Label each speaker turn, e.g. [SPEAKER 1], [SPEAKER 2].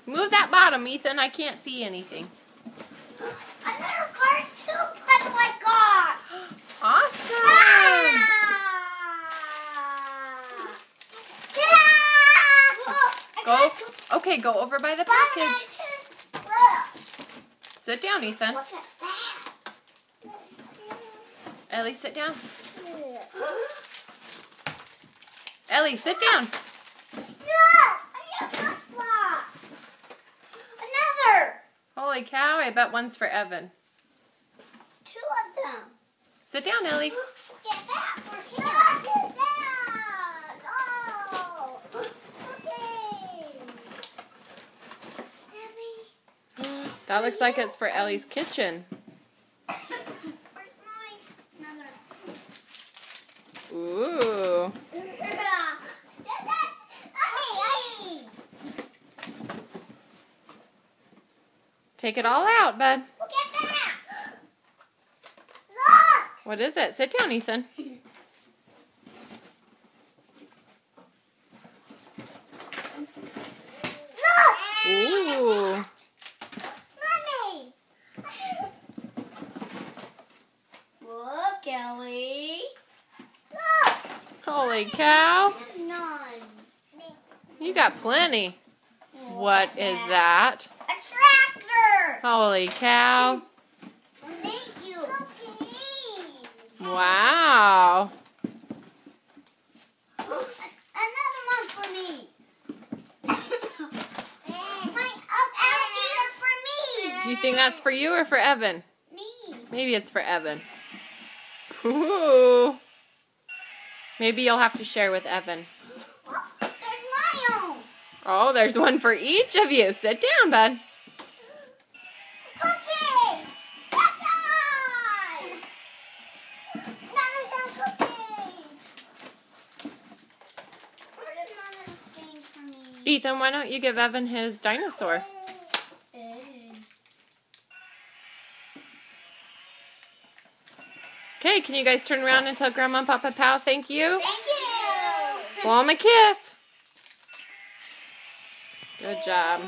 [SPEAKER 1] Move that bottom, Ethan. I can't see anything.
[SPEAKER 2] Another cartoon puzzle I got.
[SPEAKER 1] Awesome. Go. Okay, go over by the package. Sit down, Ethan.
[SPEAKER 2] Look at that.
[SPEAKER 1] Ellie, sit down. Ellie, sit down.
[SPEAKER 2] Another.
[SPEAKER 1] Holy cow, I bet one's for Evan.
[SPEAKER 2] Two of them.
[SPEAKER 1] Sit down, Ellie.
[SPEAKER 2] Get that for him. Oh, okay.
[SPEAKER 1] That looks like it's for Ellie's kitchen.
[SPEAKER 2] Where's mine? Another.
[SPEAKER 1] Ooh. Take it all out, bud.
[SPEAKER 2] Look at that. Look.
[SPEAKER 1] What is it? Sit down, Ethan.
[SPEAKER 2] Look.
[SPEAKER 1] Ooh.
[SPEAKER 2] Mommy. Look, Ellie. Look.
[SPEAKER 1] Holy cow.
[SPEAKER 2] None.
[SPEAKER 1] You got plenty. What is that?
[SPEAKER 2] A tractor.
[SPEAKER 1] Holy cow.
[SPEAKER 2] Thank you.
[SPEAKER 1] Wow.
[SPEAKER 2] Another one for me. My alligator for me.
[SPEAKER 1] Do you think that's for you or for Evan?
[SPEAKER 2] Me.
[SPEAKER 1] Maybe it's for Evan. Ooh. Maybe you'll have to share with Evan.
[SPEAKER 2] Oh, there's my own.
[SPEAKER 1] Oh, there's one for each of you. Sit down, bud.
[SPEAKER 2] Cookies. That's on. Another cookies. Where's another thing for me?
[SPEAKER 1] Ethan, why don't you give Evan his dinosaur? Okay, can you guys turn around and tell Grandma and Papa Pow thank you?
[SPEAKER 2] Thank you.
[SPEAKER 1] Blow 'em a kiss. Good job.